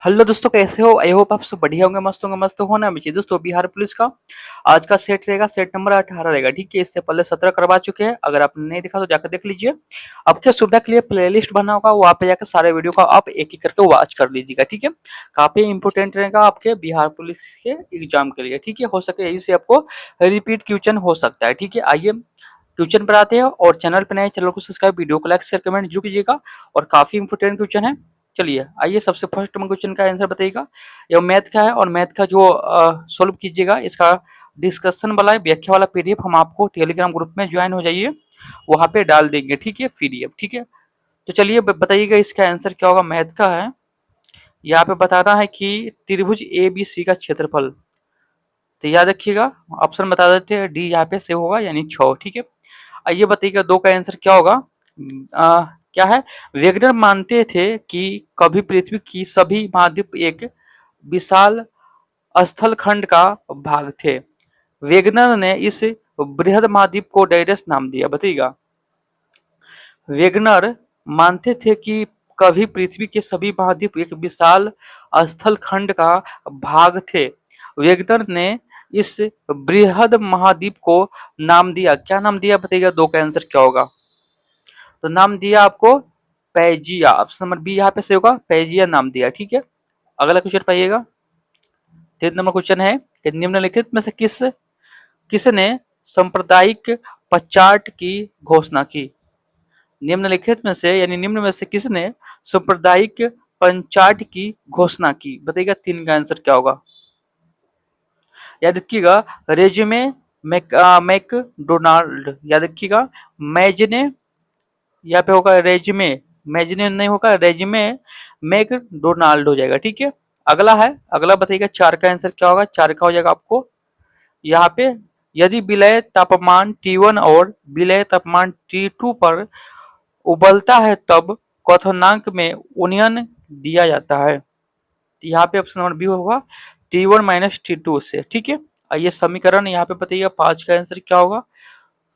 Hello दोस्तों, कैसे हो? आई होप आप सब बढ़िया होंगे, मस्त होना चाहिए। दोस्तों, बिहार पुलिस का आज का सेट रहेगा, सेट नंबर 18 रहेगा। ठीक है, इससे पहले 17 करवा चुके हैं। अगर आपने नहीं देखा तो जाकर देख लीजिए। आपके सुविधा के लिए प्लेलिस्ट बना होगा, वहाँ पे जाकर सारे वीडियो को आप एक एक करके वॉच कर लीजिएगा। ठीक है, काफी इंपोर्टेंट रहेगा आपके बिहार पुलिस के एग्जाम के लिए। ठीक है, हो सके यही से आपको रिपीट क्वेश्चन हो सकता है। ठीक है, आइए क्वेश्चन पर आते हैं। और चैनल पे नए, चैनल को सब्सक्राइब, वीडियो को लाइक शेयर कमेंट जरूर कीजिएगा। और काफी इंपोर्टेंट क्वेश्चन है। चलिए आइए, सबसे फर्स्ट क्वेश्चन का आंसर बताइएगा। यह मैथ का है और मैथ का जो सोल्व कीजिएगा, इसका डिस्कशन वाला व्याख्या वाला पीडीएफ हम आपको टेलीग्राम ग्रुप में ज्वाइन हो जाइए, वहां पे डाल देंगे। ठीक है, पीडीएफ। ठीक है, तो चलिए बताइएगा इसका आंसर क्या होगा। मैथ का है, यहाँ पे बताना है कि त्रिभुज ए बी सी का क्षेत्रफल। तो याद रखिएगा, ऑप्शन बता देते हैं, डी यहाँ पे सेव होगा यानी 6। ठीक है, आइए बताइएगा दो का आंसर क्या होगा। क्या है? वेगनर मानते थे कि कभी पृथ्वी की सभी महाद्वीप एक विशाल स्थल खंड का भाग थे। वेगनर ने इस बृहद महाद्वीप को डैरेस नाम दिया, बताइएगा। वेगनर मानते थे कि कभी पृथ्वी के सभी महाद्वीप एक विशाल स्थल खंड का भाग थे। वेगनर ने इस बृहद महाद्वीप को नाम दिया, क्या नाम दिया बताइएगा। दो का आंसर क्या होगा? तो नाम दिया आपको पैजिया। ऑप्शन नंबर बी यहाँ पे से होगा, पैजिया नाम दिया। ठीक है, अगला क्वेश्चन पाइएगा। 3 नंबर क्वेश्चन है कि निम्नलिखित में से किसने सांप्रदायिक पचाट की घोषणा की। निम्नलिखित में से यानी निम्न में से किसने सांप्रदायिक पंचाट की घोषणा की, बताइएगा। 3 का आंसर क्या होगा? याद रखिएगा, रेज्यूमे मैकडोनाल्ड, याद रखिएगा। मैजने यहाँ पे होगा रेज्यूमे, मैजने नहीं होगा, रेज्यूमे मैकडोनाल्ड हो जाएगा। ठीक है, अगला है, अगला बताइएगा 4 का आंसर क्या होगा। 4 का हो जाएगा आपको यहाँ पे, यदि विलय तापमान T1 और विलय तापमान T2 पर उबलता है तब क्वथनांक में उन्नयन दिया जाता है। यहाँ पे ऑप्शन नंबर बी होगा, T1 माइनस T2 से। ठीक है, ये समीकरण यहाँ पे बताइएगा 5 का आंसर क्या होगा।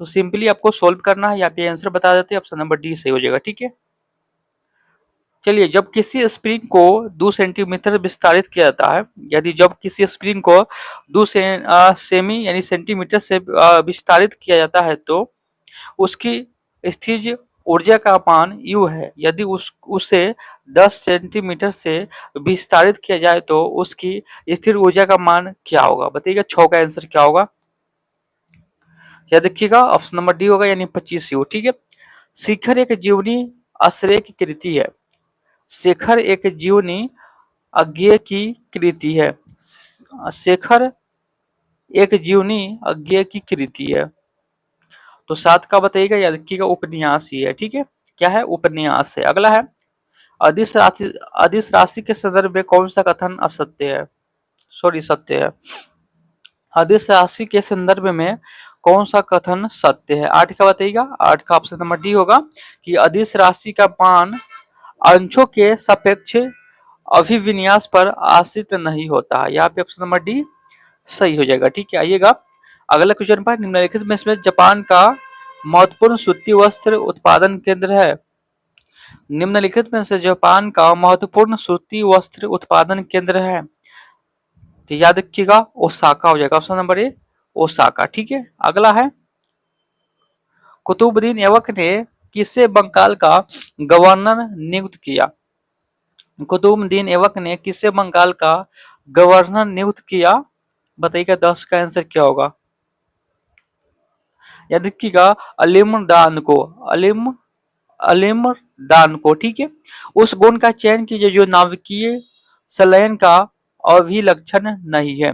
तो सिंपली आपको सोल्व करना है, यहाँ पे आंसर बता देते हैं, ऑप्शन नंबर डी सही हो जाएगा। ठीक है, चलिए, जब किसी स्प्रिंग को 2 सेंटीमीटर विस्तारित किया जाता है, यदि जब किसी स्प्रिंग को 2 सेमी यानी सेंटीमीटर से विस्तारित किया जाता है तो उसकी स्थिर ऊर्जा का मान U है। यदि उसे 10 सेंटीमीटर से विस्तारित किया जाए तो उसकी स्थिर ऊर्जा का मान क्या होगा, बताइएगा। 6 का आंसर क्या होगा? या देखिएगा, ऑप्शन नंबर डी होगा यानी 25 U। ठीक है, शिखर एक जीवनी आश्रय की कृति है। शेखर एक जीवनी अज्ञेय की कृति है। शेखर एक जीवनी अज्ञेय की कृति है। तो 7 का बताइएगा, याद रखिएगा, उपन्यास ही है। ठीक है, क्या है? उपन्यास है। अगला है, अदिश राशि के संदर्भ में कौन सा कथन असत्य है, सॉरी सत्य है। अदिश राशि के संदर्भ में कौन सा कथन सत्य है? 8 का बताइएगा। 8 का ऑप्शन नंबर डी होगा कि अदिश राशि का मान अंशों के सापेक्ष अभिविन्यास पर आश्रित नहीं होता है। यहाँ पे ऑप्शन नंबर डी सही हो जाएगा। ठीक है, आइएगा अगला क्वेश्चन पर, निम्नलिखित में इसमें जापान का महत्वपूर्ण सूती वस्त्र उत्पादन केंद्र है। निम्नलिखित में से जापान का महत्वपूर्ण सूती वस्त्र उत्पादन केंद्र है। तो याद रखिएगा, ओसाका हो जाएगा, ऑप्शन नंबर ए ओसाका। ठीक है, अगला है, कुतुबुद्दीन ऐबक ने किसे बंगाल का गवर्नर नियुक्त किया। कुतुबुद्दीन ऐबक ने किसे बंगाल का गवर्नर नियुक्त किया, बताइएगा। 10 का आंसर क्या होगा? याद रखिएगा, अलीमदान को, अलीमदान को। ठीक है, उस गुण का चयन कीजिए जो नाभिकीय संलयन का अभिलक्षण नहीं है।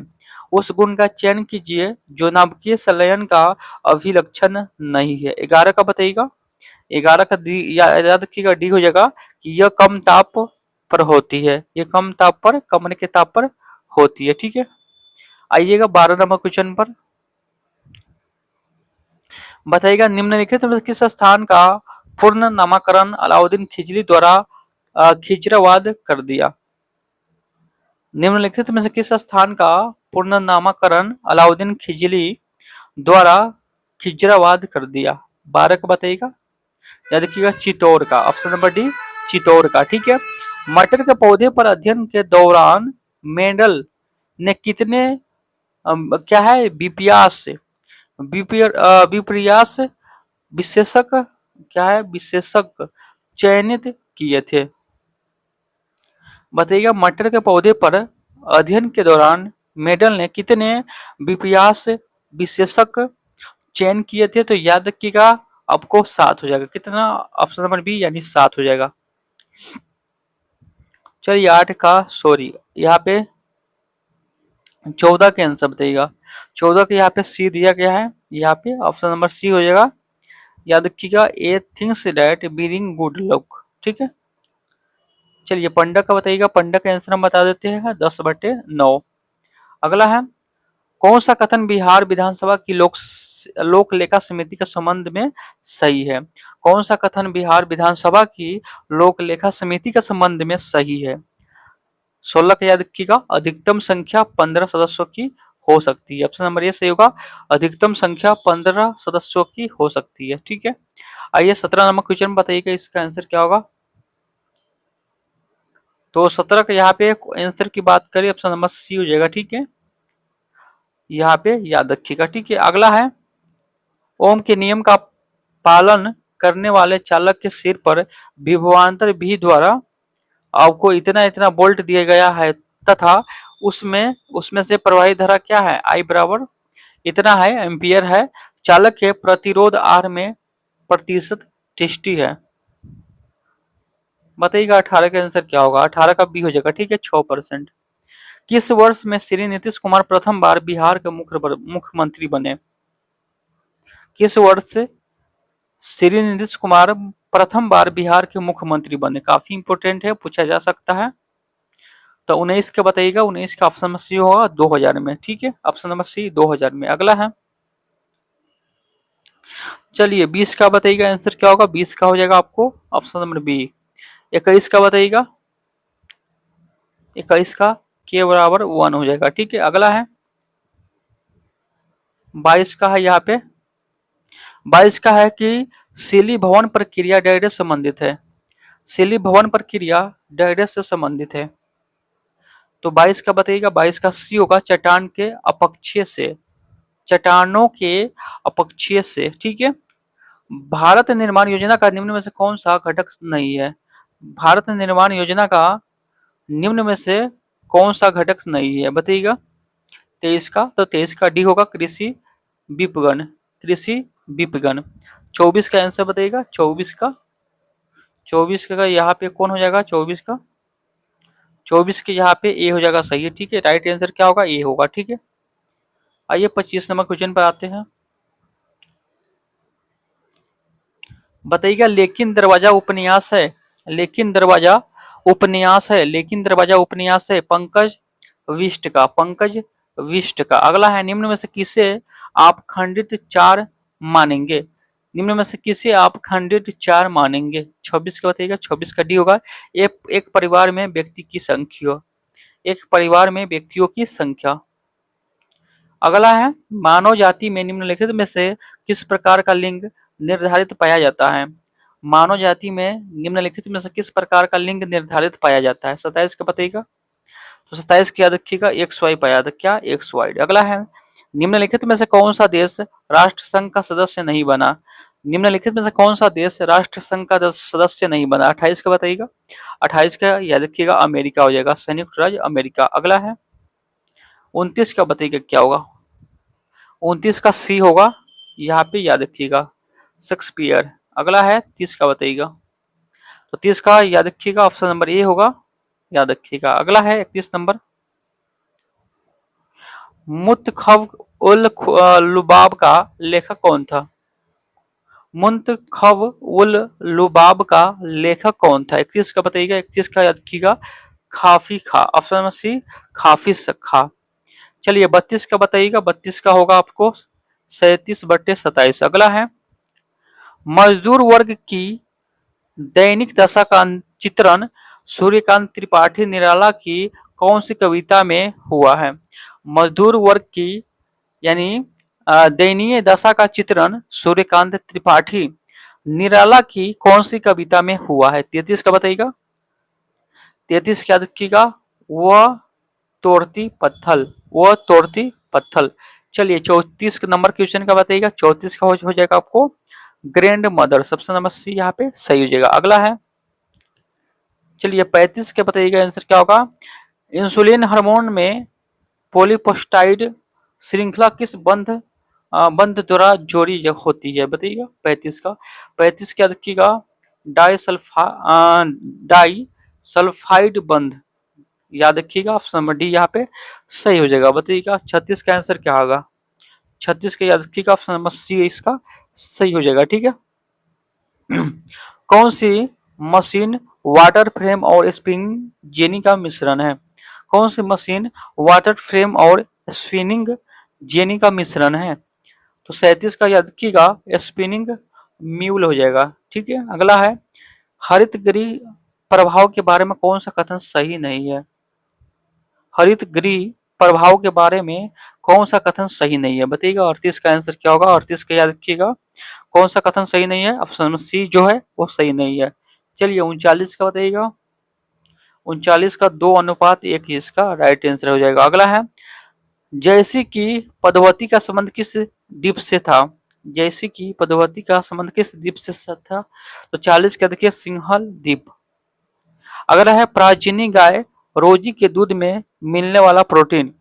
उस गुण का चयन कीजिए जो नाभिकीय संलयन का अभिलक्षण नहीं है। 11 का बताइएगा। 11 का याद रखिएगा, डी हो जाएगा कि यह कम ताप पर होती है। ये कम ताप पर, कमरे के ताप पर होती है। ठीक है, आइएगा 12 नंबर क्वेश्चन पर, बताइएगा निम्नलिखित में किस स्थान का पूर्ण नामकरण अलाउद्दीन खिजली द्वारा खिजराबाद कर दिया। निम्नलिखित में से किस स्थान का पूर्ण नामकरण अलाउद्दीन खिजली द्वारा खिजराबाद कर दिया। 12 का बताइएगा। याद रखिएगा, चित्तौड़ का, ऑप्शन नंबर डी चित्तौड़ का। ठीक है, मटर के पौधे पर अध्ययन के दौरान मेंडल ने कितने क्या है विपर्यास विपर्यास विशेषक क्या है विशेषक चयनित किए थे। बताइएगा मटर के पौधे पर अध्ययन के दौरान मेंडल ने कितने विपर्यास विशेषक चयन किए थे, तो याद रखिएगा आपको 7 हो जाएगा। कितना? ऑप्शन नंबर बी यानी 7 हो जाएगा। चलिए 8 का सॉरी यहाँ पे 14 के आंसर बताइएगा। 14 के यहाँ पे सी दिया गया है, यहाँ पे ऑप्शन नंबर सी हो जाएगा। याद रखिएगा a things that bring good luck. ठीक है, चलिए पंडा का बताइएगा। पंडा का आंसर हम बता देते हैं 10/9। अगला है कौन सा कथन बिहार विधानसभा की लोक लेखा समिति के संबंध में सही है? कौन सा कथन बिहार विधानसभा की लोक लेखा समिति के संबंध में सही है? 16 का याद रखिएगा। अधिकतम संख्या 15 सदस्यों की हो सकती है। ऑप्शन नंबर ए सही होगा। अधिकतम संख्या 15 सदस्यों की हो सकती है। ठीक है, आइए 17 नंबर क्वेश्चन बताइएगा, इसका आंसर क्या होगा? तो 17 का यहाँ पे आंसर की बात करें, ऑप्शन नंबर सी हो जाएगा। ठीक है, यहाँ पे याद रखिएगा। ठीक है, अगला है ओम के नियम का पालन करने वाले चालक के सिर पर विभवांतर भी द्वारा आपको इतना इतना बोल्ट दिया गया है तथा उसमें उसमें से प्रवाही धारा क्या है? आई बराबर इतना है एम्पियर है। चालक के प्रतिरोध आर में प्रतिशत टिस्टी है। बताइएगा 18 का आंसर क्या होगा? 18 का बी हो जाएगा। ठीक है, 6%। किस वर्ष में श्री नीतीश कुमार प्रथम बार बिहार के मुख्यमंत्री बने? किस वर्ष श्री नीतीश कुमार प्रथम बार बिहार के मुख्यमंत्री बने? काफी इंपोर्टेंट है, पूछा जा सकता है। तो 19 का बताइएगा। 19 का ऑप्शन नंबर सी होगा 2000 में। ठीक है, ऑप्शन नंबर सी 2000 में। अगला है चलिए 20 का बताइएगा आंसर क्या होगा? 20 का हो जाएगा आपको ऑप्शन नंबर बी। 21 का बताइएगा। 21 का के बराबर 1 हो जाएगा। ठीक है, अगला है 22 का है। यहाँ पे 22 का है कि सिली भवन प्रक्रिया डायरेक्ट संबंधित है। सिली भवन प्रक्रिया डायरेक्ट से संबंधित है। तो 22 का बताइएगा। 22 का सी होगा चट्टान के अपक्षय से, चट्टानों के अपक्षय से। ठीक है, भारत निर्माण योजना का निम्न में से कौन सा घटक नहीं है? भारत निर्माण योजना का निम्न में से कौन सा घटक नहीं है बताइएगा। 23 का, तो 23 का डी होगा कृषि विपणन, कृषि विपणन। 24 का आंसर बताइएगा। 24 का यहाँ पे कौन हो जाएगा? 24 का 24 के यहाँ पे ए हो जाएगा। सही है। ठीक है, राइट आंसर क्या होगा? ए होगा। ठीक है, आइए 25 नंबर क्वेश्चन पर आते हैं। बताइएगा लेकिन दरवाजा उपन्यास है, लेकिन दरवाजा उपन्यास है, लेकिन दरवाजा उपन्यास है पंकज विष्ट का, पंकज विष्ट का। अगला है निम्न में से किसे आप खंडित 4 मानेंगे? निम्न में से किसे आप खंडित 4 मानेंगे? 26 का बताइएगा। 26 का डी होगा। एक परिवार में व्यक्ति की संख्या, एक परिवार में व्यक्तियों की संख्या। अगला है मानव जाति में निम्नलिखित में से किस प्रकार का लिंग निर्धारित पाया जाता है? मानव जाति में निम्नलिखित में से किस प्रकार का लिंग निर्धारित पाया जाता है? 27 का बताइएगा। तो 27 की याद रखिएगा। एक्स वाई पाया था क्या? X Y. अगला है निम्नलिखित में से कौन सा देश राष्ट्र संघ का सदस्य नहीं बना? निम्नलिखित में से कौन सा देश राष्ट्र संघ का सदस्य नहीं बना? 28 का बताइएगा। 28 का याद रखिएगा अमेरिका हो जाएगा, संयुक्त राज्य अमेरिका। अगला है 29 का बताइएगा क्या होगा? 29 का सी होगा। यहाँ पे याद रखिएगा शेक्सपियर। अगला है 30 का बताइएगा। तो 30 का याद रखिएगा ऑप्शन नंबर ए होगा, याद रखिएगा। अगला है 31 नंबर मुतखव उल लुबाब का लेखक कौन था? मुंतखब उल लुबाब का लेखक कौन था? 31 का बताइएगा। 31 का याद रखिएगा खाफी खा, ऑप्शन नंबर सी खाफिज खा। चलिए 32 का बताइएगा। 32 का होगा आपको 37/27। अगला है मजदूर वर्ग की दैनिक दशा का चित्रण सूर्यकांत त्रिपाठी निराला की कौन सी कविता में हुआ है? मजदूर वर्ग की यानी दयनीय दशा का चित्रण सूर्यकांत त्रिपाठी निराला की कौन सी कविता में हुआ है? 33 का बताइएगा। 33 क्या याद रखिएगा, वह तोड़ती पत्थल, वह तोड़ती पत्थल। चलिए 34 नंबर क्वेश्चन का बताइएगा। 34 का हो जाएगा आपको ग्रैंड मदर, सबसे नंबर सी यहाँ पे सही हो जाएगा। अगला है, चलिए 35 के बताइएगा आंसर क्या होगा। इंसुलिन हार्मोन में पॉलीपेप्टाइड श्रृंखला किस बंध द्वारा जोड़ी होती है, बताइएगा 35 का। 35 क्या रखिएगा, डाई सल्फाइड बंध, याद रखिएगा ऑप्शन नंबर डी यहाँ पे सही हो जाएगा। बताइएगा 36 का आंसर क्या होगा। 36 का याद रखिएगा ऑप्शन नंबर सी इसका सही हो जाएगा। ठीक है। कौन सी मशीन वाटर फ्रेम और स्पिनिंग जेनी का मिश्रण है। कौन सी मशीन वाटर फ्रेम और स्पिनिंग जेनी का मिश्रण है। तो 37 का याद रखिएगा स्पिनिंग म्यूल हो जाएगा। ठीक है। अगला है, हरित गृह प्रभाव के बारे में कौन सा कथन सही नहीं है। हरित गृह प्रभाव के बारे में कौन सा कथन सही नहीं है, बताइएगा। 38 का आंसर क्या होगा। 38 का याद रखिएगा कौन सा कथन सही नहीं है, ऑप्शन सी जो है वो सही नहीं है। चलिए 39 का बताइएगा। 39 का 2:1 इसका राइट आंसर हो जाएगा। अगला है, जैसी की पद्मावती का संबंध किस द्वीप से था। जैसी की पद्मावती का संबंध किस द्वीप से था। तो 40 का देखिए सिंहल द्वीप। अगला है, प्राचीनी गाय रोजी के दूध में मिलने वाला प्रोटीन।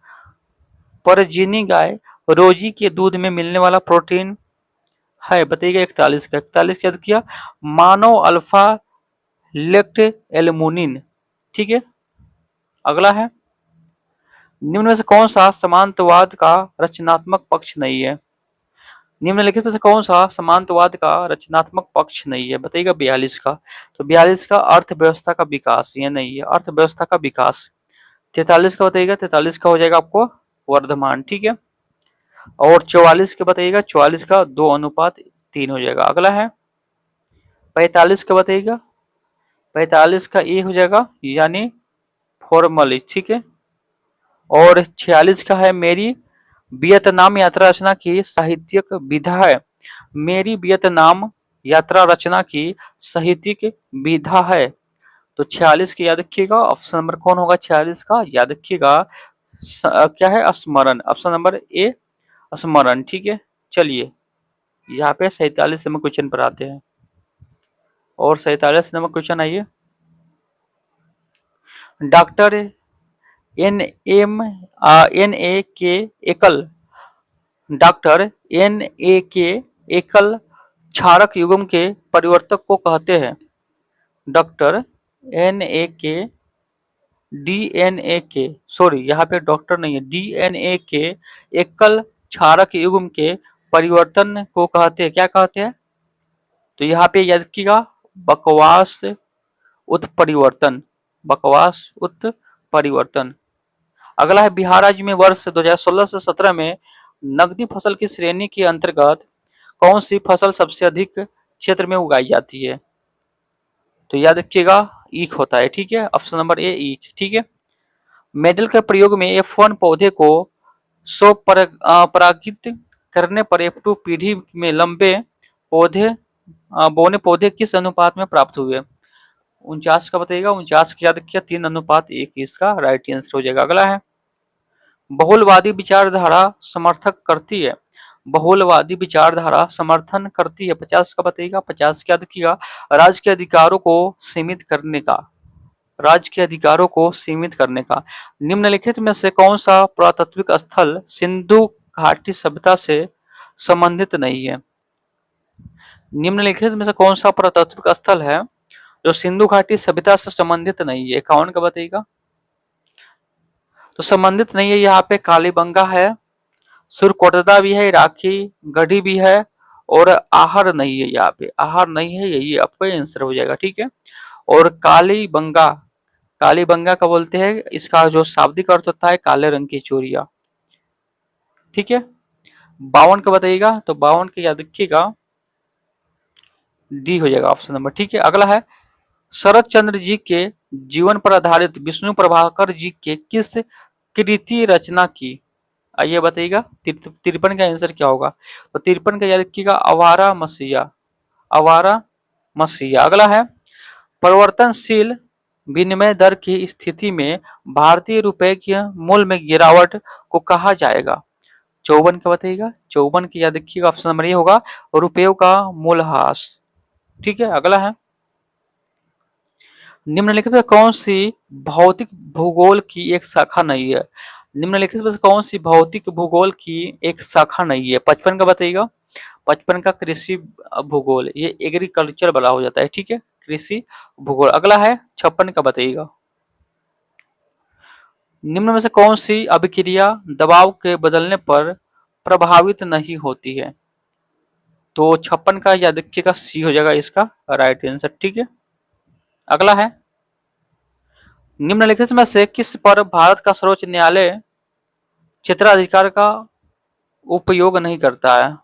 परजीनी गाय रोजी के दूध में मिलने वाला प्रोटीन है, बताइएगा 41 का। 41 क्या किया, मानव अल्फा लेक्ट एल्मुनिन। ठीक है। अगला है, निम्न में से कौन सा समांतवाद का रचनात्मक पक्ष नहीं है। निम्नलिखित में से कौन सा समांतवाद का रचनात्मक पक्ष नहीं है, बताइएगा 42 का। तो 42 का अर्थव्यवस्था का विकास, ये नहीं है, अर्थव्यवस्था का विकास। 43 का बताइएगा। 43 का हो जाएगा आपको वर्धमान। ठीक है। और 44 के बताइएगा। 44 का 2:3 हो जाएगा। अगला है, 45 का बताइएगा। 45 का ए हो जाएगा यानी फॉर्मली। ठीक है। और 46 का है, मेरी वियतनाम यात्रा रचना की साहित्यिक विधा है। मेरी वियतनाम यात्रा रचना की साहित्यिक विधा है। तो 46 की याद रखिएगा ऑप्शन नंबर कौन होगा। 46 का याद रखिएगा क्या है, स्मरण, ऑप्शन नंबर ए स्मरण। ठीक है। चलिए यहाँ पे 47 नंबर क्वेश्चन पर आते हैं। और 47 नंबर क्वेश्चन आइए, डॉक्टर एन ए के एकल डॉक्टर एन ए के एकल क्षारक युग्म के परिवर्तक को कहते हैं। डॉक्टर एन ए के डीएनए के, सॉरी यहाँ पे डॉक्टर नहीं है, डीएनए के एकल क्षारक युग्म के परिवर्तन को कहते हैं, क्या कहते हैं। तो यहाँ पे याद रखिएगा बकवास उत्परिवर्तन, बकवास उत्परिवर्तन। अगला है, बिहार राज्य में वर्ष 2016 से 17 में नकदी फसल की श्रेणी के अंतर्गत कौन सी फसल सबसे अधिक क्षेत्र में उगाई जाती है। तो याद रखिएगा ईख होता है। ठीक है। ऑप्शन नंबर ए ईख। ठीक है। मेडल के प्रयोग में F1 पौधे को परागित करने पर F2 पीढ़ी में लंबे पौधे बौने पौधे किस अनुपात में प्राप्त हुए। 49 का बताइएगा। 49 की याद रखिए 3:1 इसका राइट आंसर हो जाएगा। अगला है, बहुलवादी विचारधारा समर्थक करती है। बहुलवादी विचारधारा समर्थन करती है, 50 का बताइएगा। 50 क्या देखिएगा, राज्य के अधिकारों को सीमित करने का, राज्य के अधिकारों को सीमित करने का। निम्नलिखित में से कौन सा पुरातात्विक स्थल सिंधु घाटी सभ्यता से संबंधित नहीं है। निम्नलिखित में से कौन सा पुरातात्विक स्थल है जो सिंधु घाटी सभ्यता से संबंधित नहीं है। 51 का बताइएगा। तो संबंधित नहीं है, यहाँ पे कालीबंगा है, सुरकोटदा भी है, इराकी गढ़ी भी है, और आहर नहीं है। यहाँ पे आहर नहीं है, यही आपका आंसर हो जाएगा। ठीक है। और कालीबंगा, कालीबंगा का बोलते हैं, इसका जो शाब्दिक अर्थ होता है काले रंग की चूड़ियां। ठीक है। 52 का बताइएगा। तो 52 के याद रखिएगा डी हो जाएगा ऑप्शन नंबर। ठीक है। अगला है, शरद चंद्र जी के जीवन पर आधारित विष्णु प्रभाकर जी के किस कृति रचना की। आइए बताइएगा 53 का आंसर क्या होगा। तो 53 का याद रखिएगा आवारा मसीहा, आवारा मसीहा। अगला है, परिवर्तनशील विनिमय दर की स्थिति में भारतीय रुपए के मूल्य में गिरावट को कहा जाएगा? 54 का बताइएगा। 54 की याद रखिएगा, ऑप्शन नंबर ए होगा रुपयों का मूल्यह्रास। ठीक है, अगला है निम्नलिखित में कौन सी भौतिक भूगोल की एक शाखा नहीं है? निम्नलिखित में से कौन सी भौतिक भूगोल की एक शाखा नहीं है? 55 का बताइएगा। 55 का कृषि भूगोल, ये एग्रीकल्चर वाला हो जाता है। ठीक है, कृषि भूगोल। अगला है 56 का बताइएगा। निम्न में से कौन सी अभिक्रिया दबाव के बदलने पर प्रभावित नहीं होती है? तो 56 का याद रखिएगा, सी हो जाएगा इसका राइट आंसर। ठीक है, अगला है निम्नलिखित में से किस पर भारत का सर्वोच्च न्यायालय क्षेत्राधिकार का उपयोग नहीं करता है?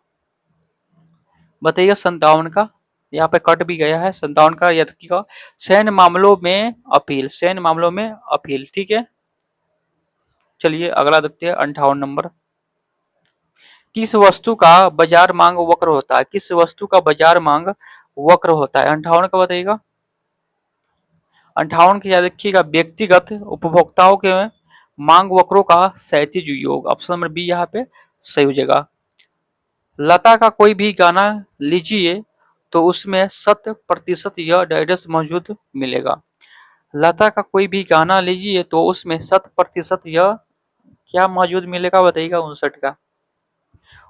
बताइए 57 का, यहाँ पे कट भी गया है। 57 का याद रखिएगा, सैन्य मामलों में अपील, सैन्य मामलों में अपील। ठीक है, चलिए अगला देखते हैं 58 नंबर। किस वस्तु का बाजार मांग वक्र होता है? किस वस्तु का बाजार मांग वक्र होता है? 58 का बताइएगा। 58 की याद रखिएगा, व्यक्तिगत उपभोक्ताओं के मांग वक्रों का क्षैतिज योग। ऑप्शन नंबर बी यहाँ पे सही हो जाएगा। लता का कोई भी गाना लीजिए तो उसमें 100% यह डाइडस मौजूद मिलेगा। लता का कोई भी गाना लीजिए तो उसमें 100% यह क्या मौजूद मिलेगा बताइएगा? 59 का।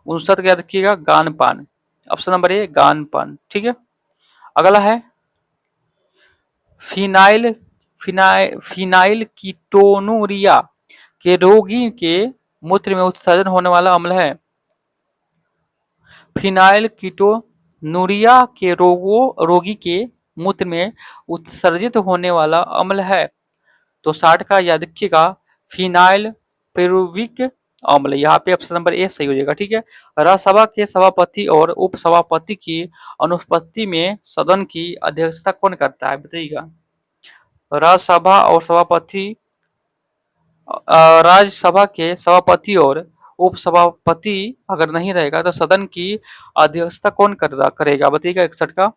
59 का याद रखिएगा, गान पान। ऑप्शन नंबर ए गान पान। ठीक है, अगला है फिनाइल फिनाइल कीटोनुरिया के रोगी के मूत्र में उत्सर्जन होने वाला अम्ल है। फिनाइल कीटोनुरिया के रोगी के मूत्र में उत्सर्जित होने वाला अम्ल है। तो 60 का याद रखिएगा, फिनाइल पेरुविक अम्ल। यहाँ पे ऑप्शन नंबर ए सही हो जाएगा। ठीक है, राज्यसभा के सभापति और उपसभापति की अनुपस्थिति में सदन की अध्यक्षता कौन करता है बताइएगा? राज्यसभा और सभापति, राज्यसभा के सभापति और उपसभापति अगर नहीं रहेगा तो सदन की अध्यक्षता कौन करेगा बताइएगा? 61 का।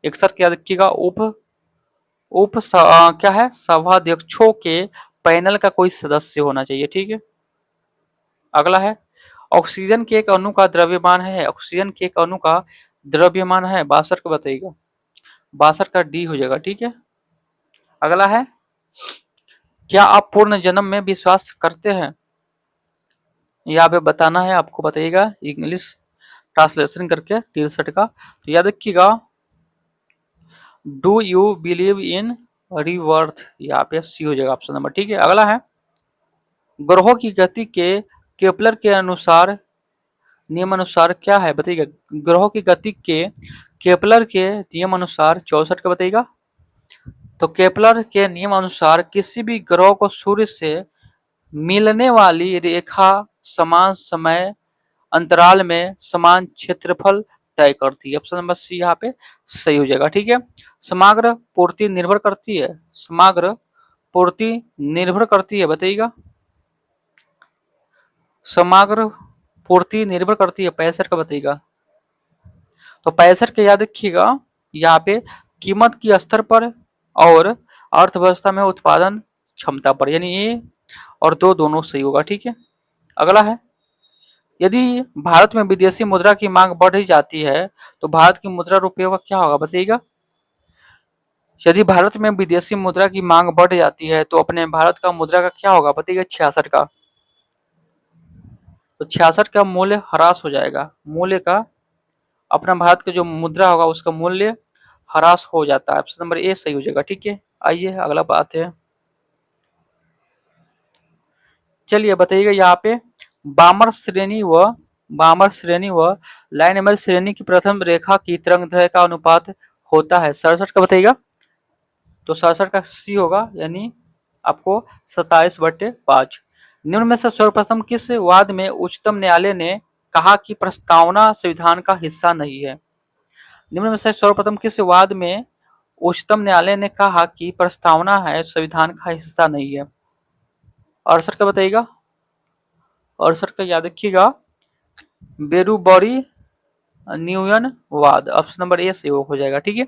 61 क्या रखिएगा, क्या है, सभाध्यक्षों के पैनल का कोई सदस्य होना चाहिए। ठीक है, अगला है ऑक्सीजन के एक अणु का द्रव्यमान है। ऑक्सीजन के एक अणु का द्रव्यमान है 62 का बताइएगा। 62 का डी हो जाएगा। ठीक है, अगला है क्या आप पूर्ण जन्म में विश्वास करते हैं? यहाँ पे बताना है आपको, बताइएगा इंग्लिश ट्रांसलेशन करके 63 का। तो याद रखिएगा, डू यू बिलीव इन रिवर्थ, यहाँ पे सी हो जाएगा ऑप्शन नंबर। ठीक है, अगला है ग्रहों की गति के केपलर के अनुसार नियम अनुसार क्या है बताइएगा? ग्रहों की गति के केपलर के नियम अनुसार 64 का बताइएगा। तो केपलर के नियम अनुसार किसी भी ग्रह को सूर्य से मिलने वाली रेखा समान समय अंतराल में समान क्षेत्रफल तय करती है। ऑप्शन नंबर सी यहाँ पे सही हो जाएगा। ठीक है, समग्र पूर्ति निर्भर करती है, समग्र पूर्ति निर्भर करती है बताइएगा? समग्र पूर्ति निर्भर करती है 65 का बताइएगा। तो 65 के याद रखिएगा, यहाँ पे कीमत की स्तर पर और अर्थव्यवस्था में उत्पादन क्षमता पर, यानी ए और दो दोनों सही होगा। ठीक है, अगला है यदि भारत में विदेशी मुद्रा की मांग बढ़ ही जाती है तो भारत की मुद्रा रुपये का क्या होगा बताइएगा? यदि भारत में विदेशी मुद्रा की मांग बढ़ जाती है तो अपने भारत का मुद्रा का क्या होगा बताइएगा? 66 का। तो 66 का मूल्य ह्रास हो जाएगा, मूल्य का अपना भारत का जो मुद्रा होगा उसका मूल्य ह्रास हो जाता है। ऑप्शन नंबर ए सही हो जाएगा। ठीक है, आइए अगला बात है, चलिए बताइएगा यहाँ पे बामर श्रेणी व लाइन नंबर श्रेणी की प्रथम रेखा की तरंगदैर्घ्य का अनुपात होता है 67 का बताइएगा। तो 67 का सी होगा, यानी आपको 27/5। निम्न में से सर्वप्रथम किस वाद में उच्चतम न्यायालय ने कहा कि प्रस्तावना संविधान का हिस्सा नहीं है? निम्न में से सर्वप्रथम किस वाद में उच्चतम न्यायालय ने कहा कि प्रस्तावना है संविधान का हिस्सा नहीं है? 68 का बताइएगा। 68 का याद रखिएगा, बेरुबरी न्यूयन वाद। ऑप्शन नंबर ए से हो जाएगा। ठीक है,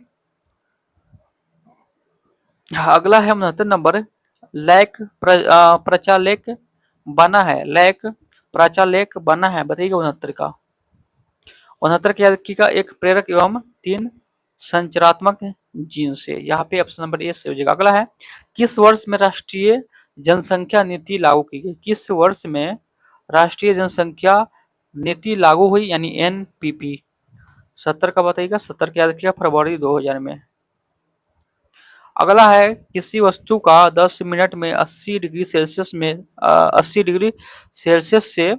हाँ, अगला है 69 नंबर। प्रचालेख बना है, लैक प्राचालेख बना है, बताइएगा 69 का। 69 के याद रखिएगा, एक प्रेरक एवं 3 संचरात्मक जीन से। यहाँ पे ऑप्शन नंबर ए सही हो जाएगा। अगला है, किस वर्ष में राष्ट्रीय जनसंख्या नीति लागू की गई? किस वर्ष में राष्ट्रीय जनसंख्या नीति लागू हुई, यानी एनपीपी? 70 का बताइएगा। 70 का याद रखिएगा, फरवरी 2000 में। अगला है, किसी वस्तु का 10 मिनट में 80 डिग्री सेल्सियस में 80 डिग्री सेल्सियस से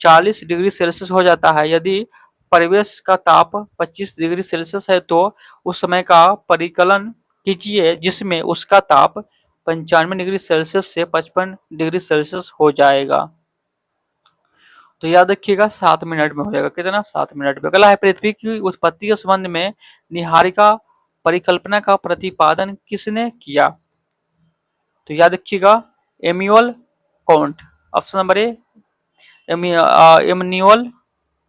40 डिग्री सेल्सियस हो जाता है। यदि परिवेश का ताप 25 डिग्री सेल्सियस है तो उस समय का परिकलन कीजिए जिसमें उसका ताप 95 डिग्री सेल्सियस से 55 डिग्री सेल्सियस हो जाएगा। तो याद रखिएगा 7 मिनट में हो जाएगा। कितना? 7 मिनट में। अगला है, पृथ्वी की उत्पत्ति के संबंध में निहारिका परिकल्पना का प्रतिपादन किसने किया? तो याद रखिएगा, एम्यूअल कांट। ऑप्शन नंबर ए एमन्यूअल,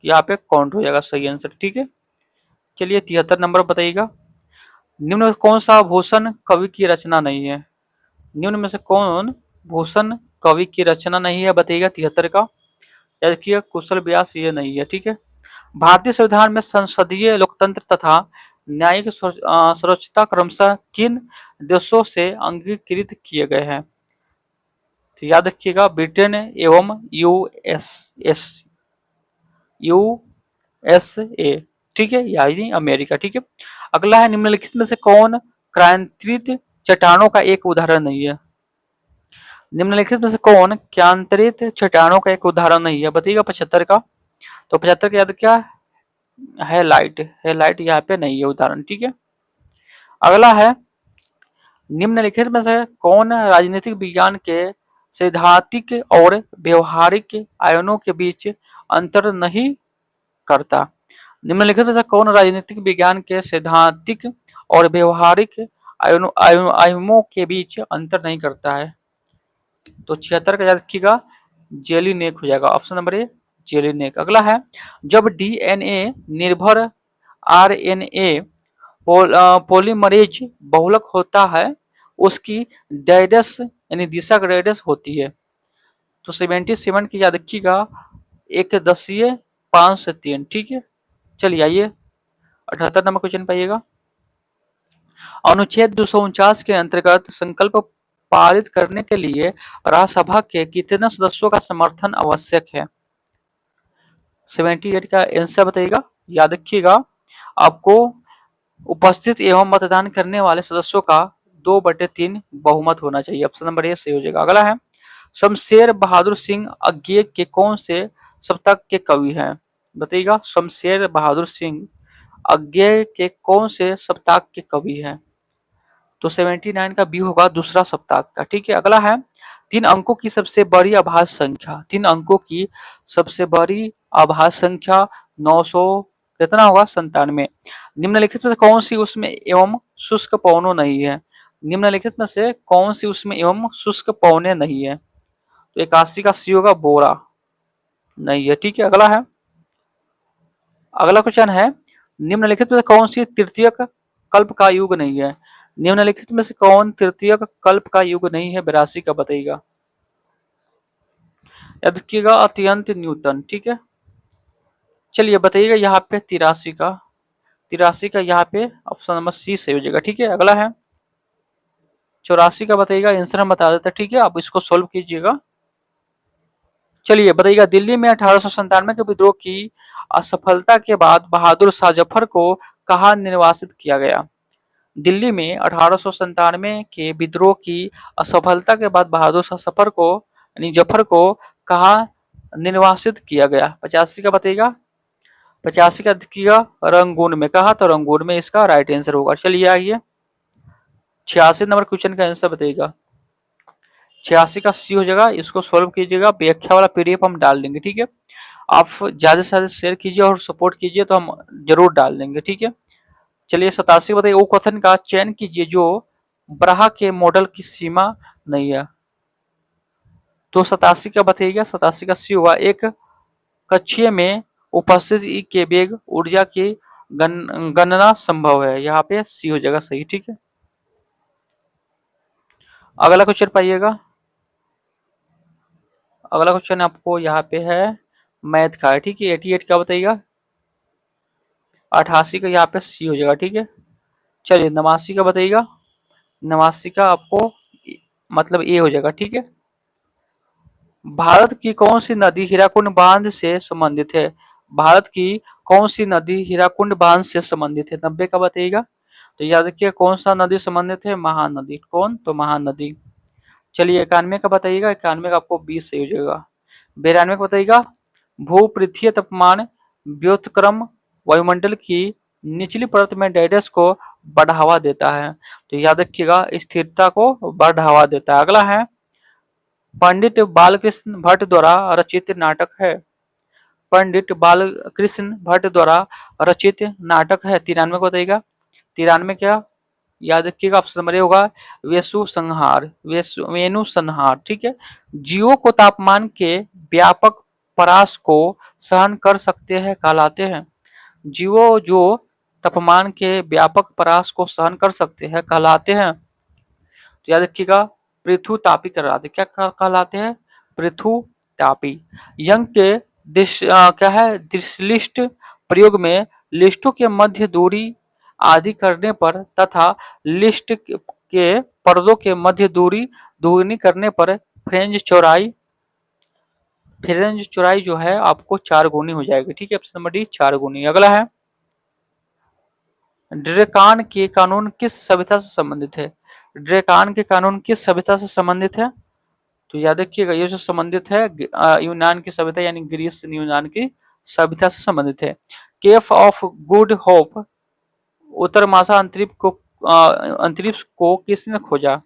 यहाँ पे कांट हो जाएगा सही आंसर। ठीक है, चलिए 73 नंबर बताइएगा। निम्न में कौन सा भूषण कवि की रचना नहीं है? निम्न में से कौन भूषण कवि की रचना नहीं है, बताइएगा 73 का। याद रखिए, कुशल व्यास ये नहीं है। ठीक है, भारतीय संविधान में संसदीय लोकतंत्र तथा न्यायिक सर्वोच्चता क्रमशः किन देशों से अंगीकृत किए गए हैं? तो याद रखिएगा, ब्रिटेन एवं यूएसए। ठीक है, यानी अमेरिका। ठीक है, अगला है, निम्नलिखित में से कौन क्रांतिरित चट्टानों का एक उदाहरण नहीं है? निम्नलिखित में से कौन क्रांतिरित चट्टानों का एक उदाहरण नहीं है, बताइएगा 75 का। तो 75 का याद क्या है? लाइट यहाँ पे नहीं है उदाहरण। ठीक है, अगला है, निम्नलिखित में से कौन राजनीतिक विज्ञान के सैद्धांतिक और व्यवहारिक आयनों के बीच अंतर नहीं करता? निम्नलिखित में से कौन राजनीतिक विज्ञान के सैद्धांतिक और व्यवहारिक आयनों के बीच अंतर नहीं करता है? तो 76 का याद रखिएगा, जेलिनेक हो जाएगा। Option number A Jellinek. अगला है, जब डीएनए निर्भर आरएनए पॉलीमरेज बहुलक होता है उसकी डैडस यानी दिशा ग्रेडस होती है। तो 77 की याद रखिएगा, 1/10 5 से 3। ठीक है, चलिए आइए 78 नंबर क्वेश्चन पाइएगा। अनुच्छेद 249 के अंतर्गत संकल्प पारित करने के लिए राज्यसभा के कितने सदस्यों का समर्थन आवश्यक है? 78 का आंसर बताइएगा। याद रखिएगा, आपको उपस्थित एवं मतदान करने वाले सदस्यों का 2/3 बहुमत होना चाहिए। ऑप्शन नंबर ए सही हो जाएगा। अगला है, शमशेर बहादुर सिंह अज्ञे के कौन से सप्तक के कवि हैं? बताइएगा, शमशेर बहादुर सिंह अज्ञे के कौन से सप्ताह के कवि हैं? तो 79 का बी होगा, दूसरा सप्ताह का। ठीक है, अगला है, 3 अंकों की सबसे बड़ी आभाज्य संख्या। 3 अंकों की सबसे बड़ी आभाज्य संख्या 900 कितना होगा? 97। निम्नलिखित में से कौन सी उसमें एवं शुष्क पवनों नहीं है? निम्नलिखित में से कौन सी उसमें एवं शुष्क पवने नहीं है? तो 81 का सी होगा, बोरा नहीं है। ठीक है, अगला है, अगला क्वेश्चन है, निम्नलिखित में से कौन सी तृतीयक कल्प का युग नहीं है? निम्नलिखित में से कौन तृतीयक कल्प का युग नहीं है? 82 का बताइएगा। याद रखिएगा, अत्यंत न्यूटन। ठीक है, चलिए बताइएगा यहाँ पे 83 का यहाँ पे ऑप्शन नंबर सी सही हो जाएगा। ठीक है, अगला है 84 का बताइएगा, आंसर हम बता देते हैं। ठीक है, आप इसको सोल्व कीजिएगा। चलिए बताइएगा, दिल्ली में 1897 के विद्रोह की असफलता के बाद बहादुर शाह जफर को कहाँ निर्वासित किया गया? दिल्ली में 1897 के विद्रोह की असफलता के बाद बहादुर शाह जफर को यानी जफर को कहाँ निर्वासित किया गया? 85 का बताइएगा। 85 का देखिएगा, रंगून में। कहा? तो रंगून में इसका राइट आंसर होगा। चलिए आइए 86 नंबर क्वेश्चन का आंसर बताइएगा। 86 का सी हो जाएगा, इसको सोल्व कीजिएगा। व्याख्या वाला पीडीएफ हम डाल देंगे। ठीक है, आप ज्यादा से ज्यादा शेयर कीजिए और सपोर्ट कीजिए तो हम जरूर डाल देंगे। ठीक है, चलिए 87 बताइए, वो कथन का चयन कीजिए जो ब्राहा के मॉडल की सीमा नहीं है। तो 87 का बताइएगा। 87 का सी हुआ, एक कक्षीय में उपस्थित ई के वेग ऊर्जा की गणना संभव है। यहाँ पे सी हो जाएगा सही। ठीक है, अगला क्वेश्चन पाइएगा। अगला क्वेश्चन आपको यहाँ पे है मैथ का है, ठीक है। 88 का बताइएगा। 88 का यहाँ पे सी हो जाएगा, ठीक है। चलिए 89 का बताइएगा। 89 का आपको मतलब ए हो जाएगा, ठीक है। भारत की कौन सी नदी हीराकुंड बांध से संबंधित है? भारत की कौन सी नदी हीराकुंड बांध से संबंधित है? 90 का बताइएगा। तो याद रखिए कौन सा नदी संबंधित है? महानदी। कौन? तो महानदी। चलिए 91 का बताइएगा। 91 का आपको 20 सही हो जाएगा। 92 का बताइएगा। भूपृष्ठीय तापमान व्युत्क्रम वायुमंडल की निचली परत में डैश को बढ़ावा देता है। तो याद रखिएगा स्थिरता को बढ़ावा देता है। अगला है पंडित बालकृष्ण भट्ट द्वारा रचित नाटक है। पंडित बालकृष्ण भट्ट द्वारा रचित नाटक है। 93 को बताइएगा। 93 क्या? याद रखिएगा ऑप्शन नंबर ए होगा वेसु संहार। वेनु संहार, ठीक है। जीवों को तापमान के व्यापक परास को सहन कर सकते हैं कहलाते हैं। जीवो जो तापमान के व्यापक परास को सहन कर सकते हैं कहलाते हैं। तो याद रखिएगा पृथु तापी कहलाते। क्या कहलाते हैं? पृथु तापी। यंग के क्या है दृश्यलिष्ट प्रयोग में लिस्टों के मध्य दूरी आदि करने पर तथा लिस्ट के पर्दों के मध्य दूरी दोगुनी करने पर फ्रेंज चौड़ाई जो है आपको 4 गुनी हो जाएगी, ठीक है। ऑप्शन नंबर डी 4 गुनी। अगला है ड्रेकान के कानून किस सभ्यता से संबंधित है? ड्रेकान के कानून किस सभ्यता से संबंधित है? तो याद रखिएगा ये जो संबंधित है यूनान की सभ्यता यानी ग्रीस यूनान की सभ्यता से संबंधित है। केफ ऑफ गुड होप उत्तरमासा अंतरिक्ष को किसने खोजा?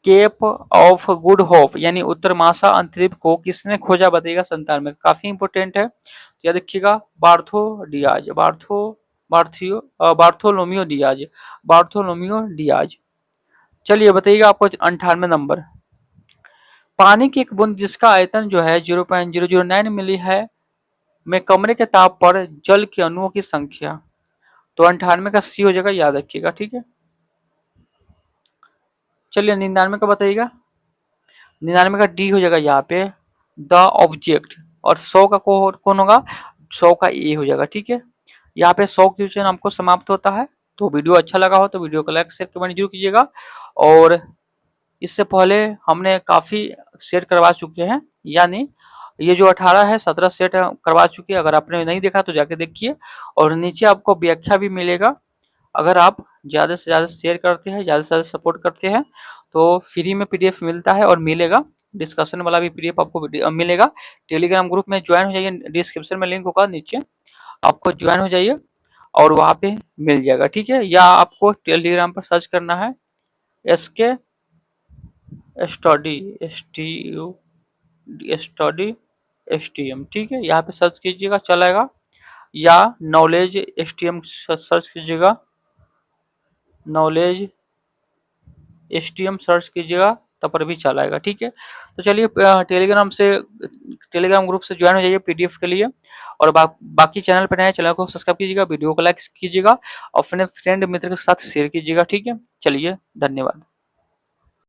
केप ऑफ गुड होप यानी उत्तरमासा अंतरिक्ष को किसने खोजा बताइएगा। 97 में। काफी इंपोर्टेंट है, याद रखिएगा बार्थोलोमियो डियाज। Bartolomeu Diaz. चलिए बताइएगा आपको 98 नंबर। पानी की एक बूंद जिसका आयतन जो है 0.009 मिली है में कमरे के ताप पर जल के अणुओं की संख्या। तो 98 का सी हो जाएगा, याद रखिएगा, ठीक है। चलिए 99 का बताइएगा। 99 का डी हो जाएगा यहाँ पे द ऑब्जेक्ट। और 100 का कौन होगा? 100 का ए हो जाएगा, ठीक है। यहाँ पे 100 क्वेश्चन हमको समाप्त होता है। तो वीडियो अच्छा लगा हो तो वीडियो को लाइक शेयर कमेंट जरूर कीजिएगा। और इससे पहले हमने काफी शेयर करवा चुके हैं, यानी ये जो 18 है 17 सेट करवा चुके हैं। अगर आपने नहीं देखा तो जाके देखिए। और नीचे आपको व्याख्या भी मिलेगा। अगर आप ज़्यादा से ज़्यादा शेयर करते हैं, ज़्यादा से ज़्यादा सपोर्ट करते हैं तो फ्री में पीडीएफ मिलता है और मिलेगा। डिस्कशन वाला भी पीडीएफ आपको मिलेगा। टेलीग्राम ग्रुप में ज्वाइन हो जाइए। डिस्क्रिप्शन में लिंक होगा नीचे, आपको ज्वाइन हो जाइए और वहाँ पे मिल जाएगा, ठीक है। या आपको टेलीग्राम पर सर्च करना है SK स्टडी STM, ठीक है। यहाँ पे सर्च कीजिएगा चलेगा। या नॉलेज STM सर्च कीजिएगा। नॉलेज STM सर्च कीजिएगा तब पर भी चलाएगा, ठीक है। तो चलिए टेलीग्राम ग्रुप से ज्वाइन हो जाइए पीडीएफ के लिए। और बाकी चैनल पर नए चैनल को सब्सक्राइब कीजिएगा, वीडियो को लाइक कीजिएगा, अपने फ्रेंड मित्र के साथ शेयर कीजिएगा, ठीक है। चलिए धन्यवाद।